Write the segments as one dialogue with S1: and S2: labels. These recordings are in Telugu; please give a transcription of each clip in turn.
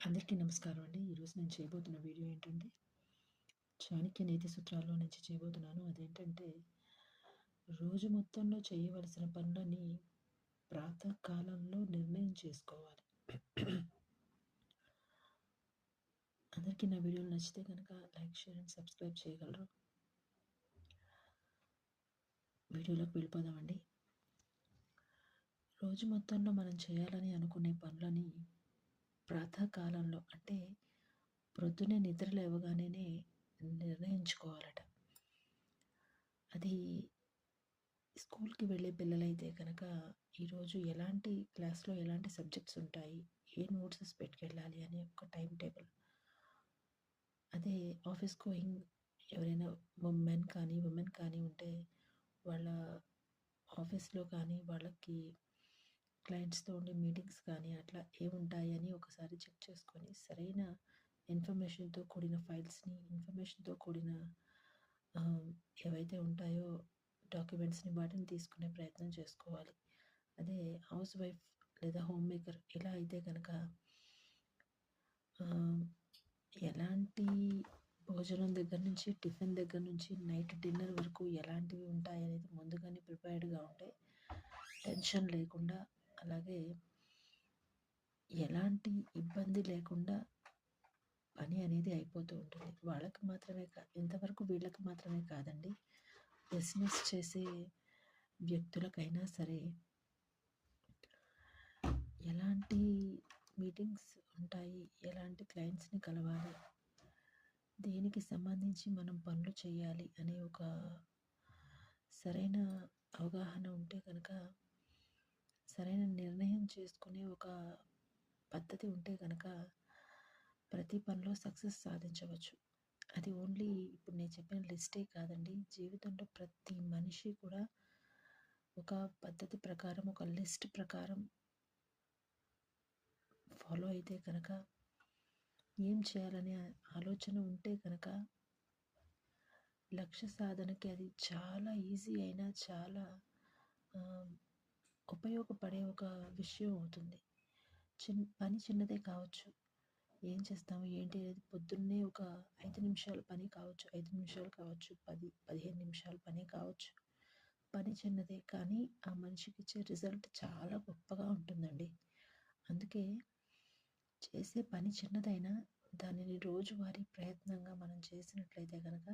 S1: అందరికీ నమస్కారం అండి. ఈరోజు నేను చేయబోతున్న వీడియో ఏంటంటే, చాణక్య నీతి సూత్రాల్లో నుంచి చేయబోతున్నాను. అదేంటంటే, రోజు మొత్తంలో చేయవలసిన పనులని ప్రాతకాలంలో నిర్ణయం చేసుకోవాలి. అందరికీ నా వీడియోలు నచ్చితే కనుక లైక్, షేర్ అండ్ సబ్స్క్రైబ్ చేయగలరు. వీడియోలోకి వెళ్ళిపోదామండి. రోజు మొత్తంలో మనం చేయాలని అనుకునే పనులని ప్రాతకాలంలో అంటే ప్రొద్దునే నిద్ర లేవగానే నిర్ణయించుకోవాలట. అది స్కూల్‌కి వెళ్ళే పిల్లలైతే కనుక ఈరోజు ఎలాంటి క్లాస్‌లో ఎలాంటి సబ్జెక్ట్స్ ఉంటాయి, ఏ నోట్సెస్ పెట్టుకెళ్ళాలి అనే ఒక టైమ్ టేబుల్. అదే ఆఫీస్ గోయింగ్ ఎవరైనా మెన్ కానీ, ఉమెన్ కానీ ఉంటే వాళ్ళ ఆఫీస్‌లో కానీ వాళ్ళకి క్లయింట్స్‌తో ఉండే మీటింగ్స్ కానీ అట్లా ఏముంటాయి అని ఒకసారి చెక్ చేసుకొని సరైన ఇన్ఫర్మేషన్‌తో కూడిన ఫైల్స్‌ని, ఇన్ఫర్మేషన్‌తో కూడిన ఏవైతే ఉంటాయో డాక్యుమెంట్స్‌ని వాటిని తీసుకునే ప్రయత్నం చేసుకోవాలి. అదే హౌస్ వైఫ్ లేదా హోమ్ మేకర్ ఇలా అయితే కనుక ఎలాంటి భోజనం దగ్గర నుంచి, టిఫిన్ దగ్గర నుంచి, నైట్ డిన్నర్ వరకు ఎలాంటివి ఉంటాయనేది ముందుగానే ప్రిపేర్డ్‌గా ఉంటే టెన్షన్ లేకుండా, అలాగే ఎలాంటి ఇబ్బంది లేకుండా పని అనేది అయిపోతూ ఉంటుంది. వాళ్ళకి మాత్రమే ఇంతవరకు వీళ్ళకి మాత్రమే కాదండి. బిజినెస్ చేసే వ్యక్తులకైనా సరే ఎలాంటి మీటింగ్స్ ఉంటాయి, ఎలాంటి క్లయింట్స్‌ని కలవాలి, దేనికి సంబంధించి మనం పనులు చేయాలి అనే ఒక సరైన అవగాహన ఉంటే కనుక, సరైన నిర్ణయం చేసుకునే ఒక పద్ధతి ఉంటే కనుక ప్రతి పనిలో సక్సెస్ సాధించవచ్చు. అది ఓన్లీ ఇప్పుడు నేను చెప్పిన లిస్టే కాదండి. జీవితంలో ప్రతి మనిషి కూడా ఒక పద్ధతి ప్రకారం, ఒక లిస్ట్ ప్రకారం ఫాలో అయితే కనుక, ఏం చేయాలనే ఆలోచన ఉంటే కనుక లక్ష్య సాధనకి అది చాలా ఈజీ అయినా చాలా ఉపయోగపడే ఒక విషయం అవుతుంది. పని చిన్నదే కావచ్చు. ఏం చేస్తాము ఏంటి అనేది పొద్దున్నే ఒక 5 నిమిషాల పని కావచ్చు, 5 నిమిషాలు కావచ్చు, 10, 15 నిమిషాల పని కావచ్చు. పని చిన్నదే కానీ ఆ మనిషికి ఇచ్చే రిజల్ట్ చాలా గొప్పగా ఉంటుందండి. అందుకే చేసే పని చిన్నదైనా దానిని రోజువారీ ప్రయత్నంగా మనం చేసినట్లయితే కనుక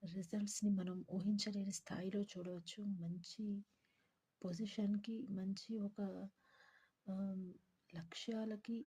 S1: రిజల్ట్స్‌ని మనం ఊహించలేని స్థాయిలో చూడవచ్చు. మంచి పొజిషన్‌కి, మంచి ఒక లక్ష్యాలకి